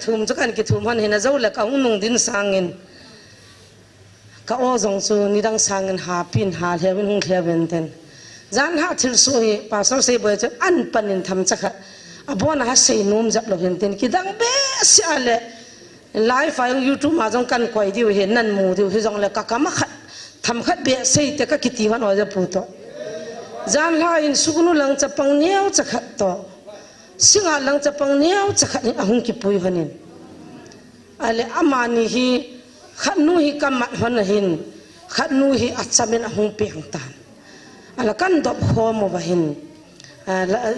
ทุ่มจักันกิทุ่มหันเห็นนะเจ้าเลยก็หุ่นนุ่งดินสางเงินก็อ้อจงสูนี่ดังสางเงินหาปินหาเทวินหุ่งเทวินเต็นจานหาทิลสุยภาษาเซบอยจะอันปันินทำจักรอบวนหาเซนุ่มจับเราเห็นเต็นกิดังเบสอะไรไลฟ์ไฟของยูทูบมาจงกันคอยดิวเห็นนั่นมูดิวที่จงเลยก็กำมัดทำขัดเบสเซแต่ก็คิดที่วันว่าจะพูดต่อจานหาอินสุกนุลังจะปังเนียวจะขัดต่อสิ่งอะไรจะปังเนียวจะขัดนี่อาหุงกิปุยหันินอะไรอามานีฮีขัดนูฮีกำมัดหันหินขัดนูฮีอัศมินอาหุงเปียงตานอะไรกันดบหัวโมบะหิน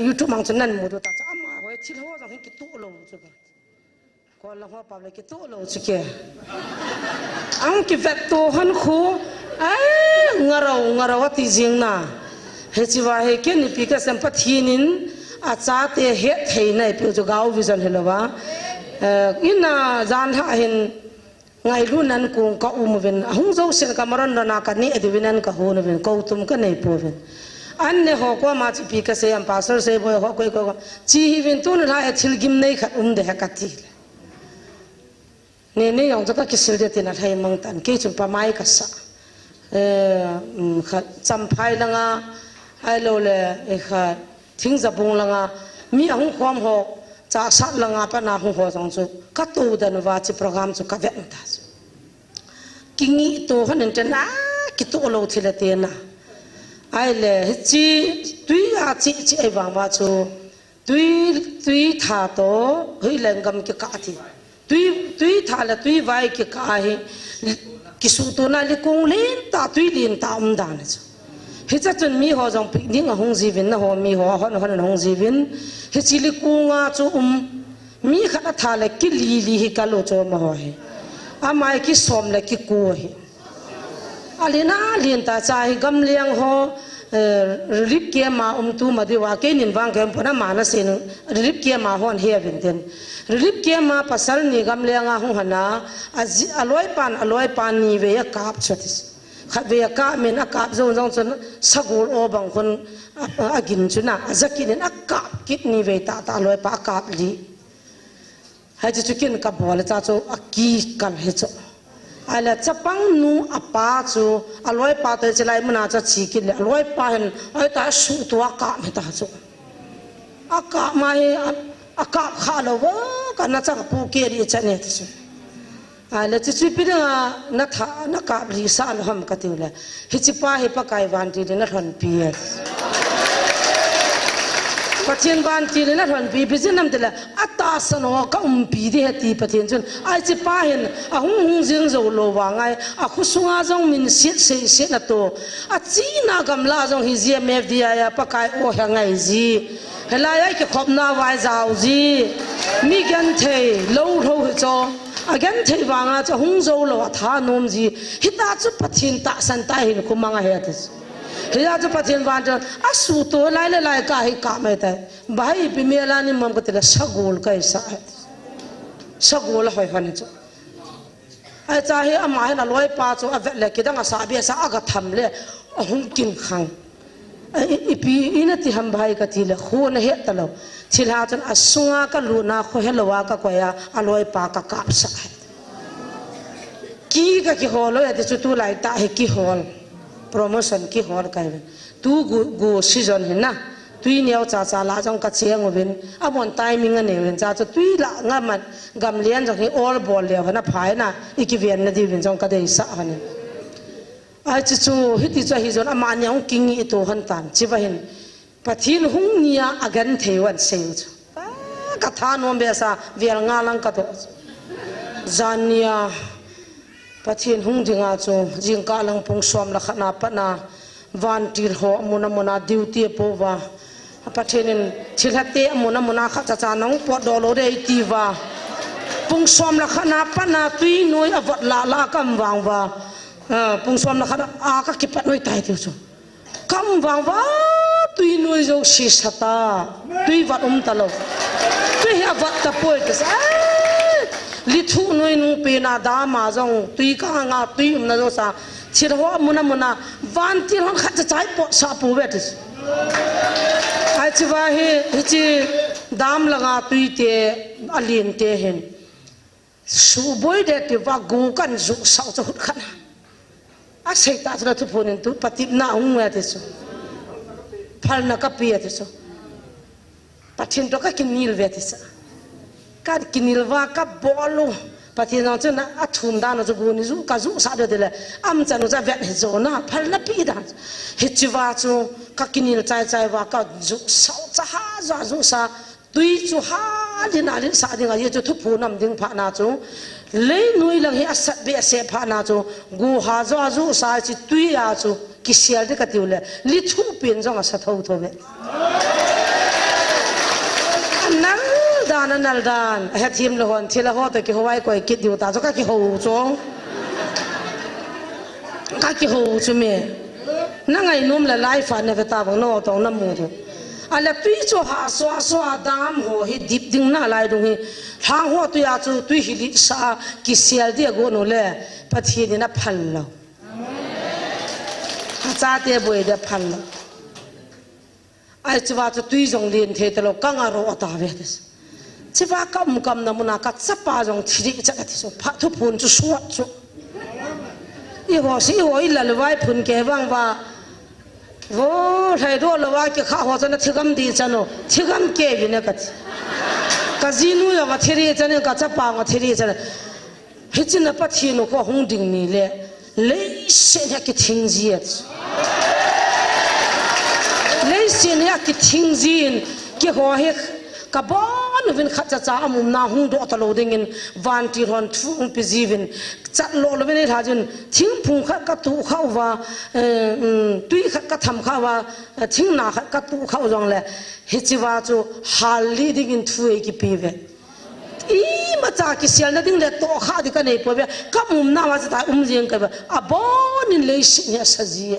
ยูทูบมังจนั่นมูดูตาจะอามาไว้ที่หัวจะหินกิตุโลจุกันก่อนละหัวปาเลยกิตุโลจุเกะอังกิเวตโตหันคูงาราวติจิงนาเฮจิวาเฮเกนิพิกาสัมปทินินอาจารย์เตะเฮทเฮนัยพิจูกาววิจันเฮลวะอินาจานหาเห็นไงรุ่นนั้นกูก็อุ้มวินหุ่งโจเซนกามรันดนากันนี่อดีวินันก็หูนวินก็ตุ้มก็ไม่พูดวินอันนี้หอกว่ามาจิพิกาเซียมพาสเซอร์เซบอยหอกก็จีฮิวินตุนลายทิลกิมไม่ขัดเดะกัดทีนี่ยองจะก็คิดสิลเดตินัทให้มังตันกี่จุดประมาณกัสขัดจำพายลังอ่ะไอ้โลเล่ขัดทิ้งจะบุงลังอ่ะมีหุ่งความหอกจากสัตว์ลังอ่ะปนาหุ่งหัวจงจุกัตตูดันว่าจิโปรแกรมจุกัดเวทนั่นกินงี้ตัวเขาเนี่ยจะน่าคิดตัวเราทีละเตียนะไอ้เล่จีตุยอาจีไอ้บางว่าจูตุยท่าโตเฮ้ยแรงกำกิกาทีตุยท่าละตุยไว้กิกาเฮกิสุตัวนั่นเลยคงเล่นตาตุยเล่นตาดานจูเฮจะจนมีหัวจงพิดิ้งหงจีวินนะหัวมีหัวหันหงจีวินเฮจิลิกูงาจูมีขนาดท่าเล็กกิลีฮิกาโลจูมาหัวเฮอามาคิสอมเล็กกิกูเฮอาลีน่าเลียนตาใจกำเลียงหัวริบเกียมาตูมาดีว่าเกนินวางเกมพนักมานะเซนริบเกียมาหัวเฮียวินเดนริบเกียมาภาษานี่กำเลียงอาหงหันนะอร่อยปานนี่เวียกาบชัดขัดเวียกาเมนอากาศจงจนสกุลโอบางคนอากินจุนะอาจะกินอากาศกินนี่เวตาลอยปากาศลีให้จะกินกับบัวเลยจ้าจูอากีกันให้จูอะไรจะปังนูอาปาจูอร่อยปาตัวจะไล่มันอาจจะชีกินเลยอร่อยปาเห็นไอ้ตาสูตัวอากาศไม่ตาจูอากาศมาให้อากาศข้าเราว่ากันน่าจะปูเกลียจะเนี่ยที่อะไรจะช่วยพี่นักการรีสานห้องกันอยู่เลยฮิจิป้าฮิปะไกวันที่นักหันปีปัจจุบันที่นักหันปีพิจารณาแต่ละอัตราสนองก็ปีที่เหตุปัจจุบันไอ้จิป้าเห็นหุ่งเสียงจะโลวางไงขุสุงอาจงมินเสียนั่นตัวจีน่ากำลาจงฮิจิเมฟดียาปะไกโอยังไงจีเฮลัยก็ขบนาไว้เจ้าจีมีกันเทลูกเขาจงอาการที่วางอาจะหุ่งโจโลท่านมจีฮิตาจุปฏินตาสันตาหินคุมังเหตุฮิตาจุปฏินวานจะอาสุตัวไล่ก็ให้กาไม่ได้บ่ายพิมีอะไรนี่มันก็ติดสกุลก็ไสกุลหอยฟันจ้ะไอ้จ่าให้อามาให้น่ะลอยปาจ้ะเอาเล็กคิดว่าสาบีสาอากาศทำเลยหุ่งกินขังอีปีอินที่ทำบ่ายก็ทีละคู่นะเหตุตลอดที่ลาจนอาสุงาก็ลูน่าเขาเห็นละว่าก็กว่าอร่อยปากกับสายกี่ก็กี่ฮอลเลยแต่ชุดตัวไหลตาให้กี่ฮอลโปรโมชั่นกี่ฮอลกันตู้กูซีซันเห็นนะตู้เนี่ยจ้าลาจงกัดเชียงวินอ่ะบนไทมิ่งเนี่ยวินจ้าตู้ละงามันกำเลี้ยนจงให้ออลบอลเลยนะพายนะอีกเวียนนะดีวินจงกัดได้สักเนี่ยไอ้จู่ฮิตจู่ฮิจอนอามันยังกินอีตัวหันตันจีบเห็นปะทินหุ่งเนี่ยอากันเทวันเซลจ้ะกัทานวมเบสาเวียงงาลังกัดจานียปะทินหุ่งจิงอาจูจิงกาลังพงสวมลักนาปนาวันทีร์หัวมุนาดิวตีปวาปะทินทิลเตะมุนาขัดจานองปวดดอลโลเดตีวาพงสวมลักนาปนาตุยนุยอวดลากำวางวาพงสวมลักนาอากกิปัดนุยตายเดียวจูคำวางวาตุยนุยโจชิสตาตุยวัดตลอดตุยวัดตะป่วยก็ใช่ลิทุนุยนุ่งปีนาดามาจงตุยกางาตุยนั่นโจซาชิดหัวมุนาวันที่เราขัดใจปอดสาปูเวทไอ้ชิวาเฮจิดามลงาตุยเตอลีนเตเห็น su boy de ti wa gu kan zu sau cho hut khana a sei ta ra thu phonin tu patip na ung ya te so phal na ka pi te so pathin to ka kinil ve te sa ka kinil wa ka bolu pathin na chu na a thum da na chu gu ni zu ka zu sa de le am cha no cha ve he zo na phal na pi da he chi wa chu ka kinil chai chai wa ka zu sau cha ha za zu sa tui chu ha din ali sa ding a ye chu thu phu nam ding pha na chu lấy nuôi lang hi asat be se pha na chu gu ha zo azu sa chi tui ya chu ki sial de ka tiu le li thu pin jong a sa thau tho ve nal dan ha thim lo hon thila ho ta ki howai koi ki diu ta cho ka ki ho chong ka ki ho chu me na ngai num la lai fa ne ta bang no tong na mu tu ala tui cho ha swa dam ho hi dip ding na lai dung hi hang ho tu ya chu tui hi li sa ki sial dia go no le pathi ni na phal lo ha cha te boi de phal lo ai chwa chu tui jong lin the te lo ka nga ro ta ve des chwa kam na muna ka chapa jong thiri cha ka so pha thu phun chu suat chu i ho si ho i la le vai phun ke wang wa vô thầy đô là vài cái khảo cho nó thi cam đi cho nó thi cam kê vì nó cái gì nuôi mà thi đi cho nên cái chấp bằng mà thi đi cho nên hết chân là bắt thi nó có hung đình nỉ lệ lấy xin cái thing gì lấy xin cái thing gì cái hoa hết cái bọn viên khát cha cha mồm na hung độ tao đình in van ti hòn thung pi zivin chặt lộ là bên này thà thing phung khát cái tu khâu và tuy khát cái thầm khâu và thing na khát cái tu khâu rong lệ hết chỉ vào chỗ hali đình in thui cái pi về ý mà cha cái xe nó đình lệ to khát thì cái này bồi về cái mồm na mà ta riêng cái vậy à bọn nên lấy xin ya sa gì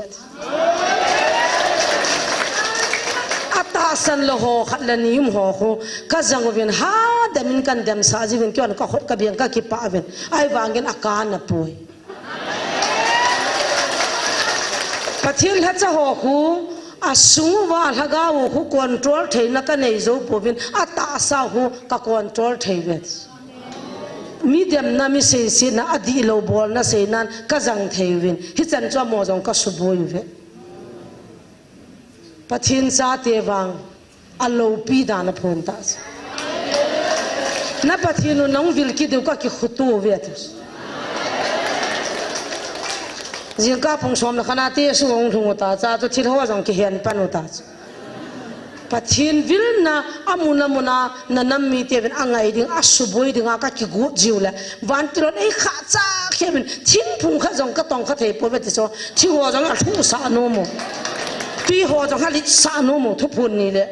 ta san lo ho khat la ni ho ho ka jang ven ha da min kan dam sa ji ven kyon ka khot ka biang ka ki pa ven ai wangin akan na pui pathil ha cha ho khu a sung wa la ga wo khu control thei na ka nei zo po ven a ta sa hu ka control thei ve medium na mi se si na adi lo bol na se nan ka jang thei ven hi chan cho mo jong ka su boi ve pathin sa te wang alo pi da na phon ta na pathinu nong vil ki de ka ki khutu ve ta jing ka phong som na khana te su ong thung ta cha chu thil ho jong ki hian panu ta pathin vil na amuna muna na nam mi te ven angai ding asuboi ding ka ki gu jiu la van tron ei kha cha khebin thin phung kha jong ka tong kha thei po ve ti so thi ho jong a thu sa no mo tuy họ trong hai lít sa nô một thuốc phun này đấy,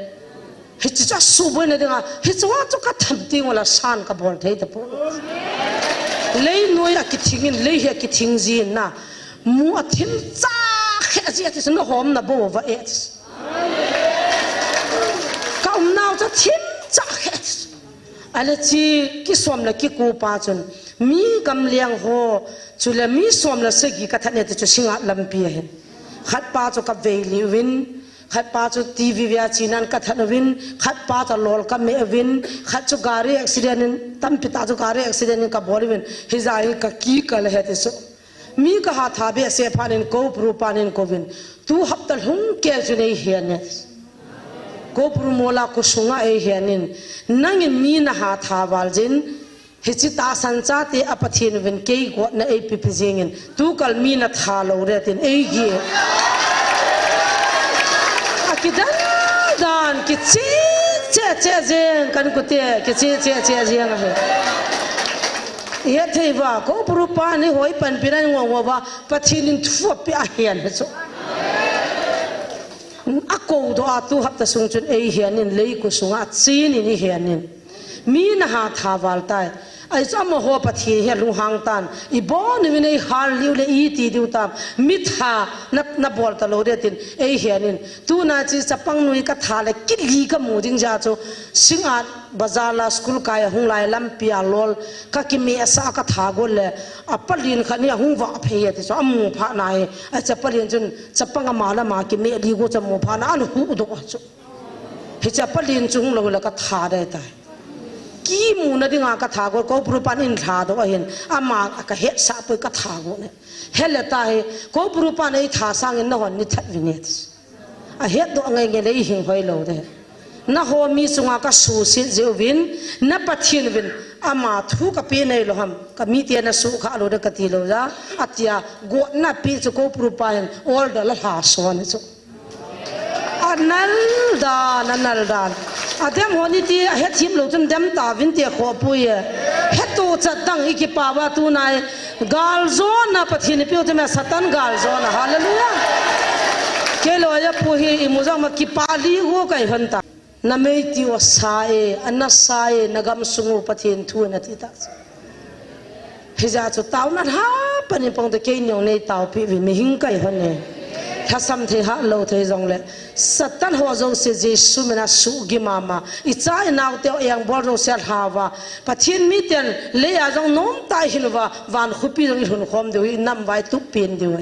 hết chỉ cho sụp bên này đừng hết cho các thằng tiếng là san các bọn thấy tập lấy nuôi là cái thing lấy cái thing gì na mua thiên cha cái gì thì nó hòm là bố vậy cậu nào cho thiên cha cái anh chị cái xóm là cái cô ba chân mi cầm liang ho chú là mi xóm là sẽ cái thằng này thì chú sinh hoạt làm bia hết khát pa cho các về liu win khát pa cho TV via chinan các thằng win khát pa cho lol các mẹ win khát cho gari accident tam pita cho gari accident các body win hizai các kí cả là hết số mi các hạt thà be se phanin ko pru panin ko win tu hấp tal hung ke cho nei hian ne ko pru mola ko sunga e hianin nangin mi na ha tha wal jin hichita sancha te apathin ven ke go na e pipijengin tu kal mi na tha lo re tin e gi akidan dan ki che jeng kan ku te ki che jeng he ye thei ba ko pru pa ni hoi pan piran ngo ba pathin thu pi a hian he so ako do atu hap ta sung chun e hianin lei ku sunga chin ni hianin mi na ha tha wal tai ai chama ho pathi he lu hang tan I bon ni nei hal liu le I ti diu tam mitha na bol ta lo re tin ei hianin tu na chi chapang nui ka tha le ki li ka mu ding ja chu singat bazar la school ka ya hung lai lam pia lol ka ki me sa ka tha gol le apalin khani hung wa phe ti so amu pha nai a chapalin chun chapanga ma la ma ki me li go chamu pha na an hu do chu hi chapalin chung lo la ka tha de tai กี่มูนดิ่งกระถางก็ปรุปันอินทาตัวเห็นอามากระเฮ็ดสาไปกระถางเนี่ยเฮลตาเฮก็ปรุปันไอ้ขาสังอินนอนนิทัดวินิสเฮ็ดตัวไงเงี้ยเลยหิงหอยโลเดน่าหัวมีสุงากสูสิเจวินน่าปัทชินวินอามาทุกปีในโลหะก็มีเตียนสุขาโลเดกติโลจ้าอัตยาโกน่าปีสุก็ปรุปันออลเดลหาสวนสุนัลดานอาเดมหัวนี่ที่เฮ็ดทิมโลจนเดมตาวินเตียขวปุยเฮ็ดตัวจัดตั้งอีกป่าวตูนายกาลโซน่าปัทชินพิวเตมสตันกาลโซน่าฮาเลลูยาเกลอยปุยอิมุจังมากิปาลีหัวไก่หันตานาเมติวสายอันนัสายนักมสุงปัทชินทูนัติตาเฮจ้าจุดเต้านั่นฮะปนิปงตะเกียงในเต้าพิวิมิหิงไก่หันเนี่ยถ้าสัมเทหะโลเทจงเลยสตันหัวจงเสียเจสุมินาสุกิมามาอิจายนาวเตียวเองบอลจงเสียหาวาปัจฉิมมิเตียนเลียจงน้องตายหินวาวันขุปีจงอิหุนคอมเดียวน้ำไว้ตุกปีนเดียว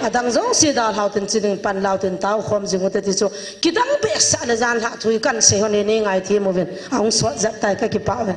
อาดังจงเสียดาลาวตินจิงปันลาวตินเต้าคอมจิงอุตติโซกิดังเบสอะไรจานหะทุยกันเสียหนี่ไงที่โมวินเอาสวดจับตายก็กิปะเว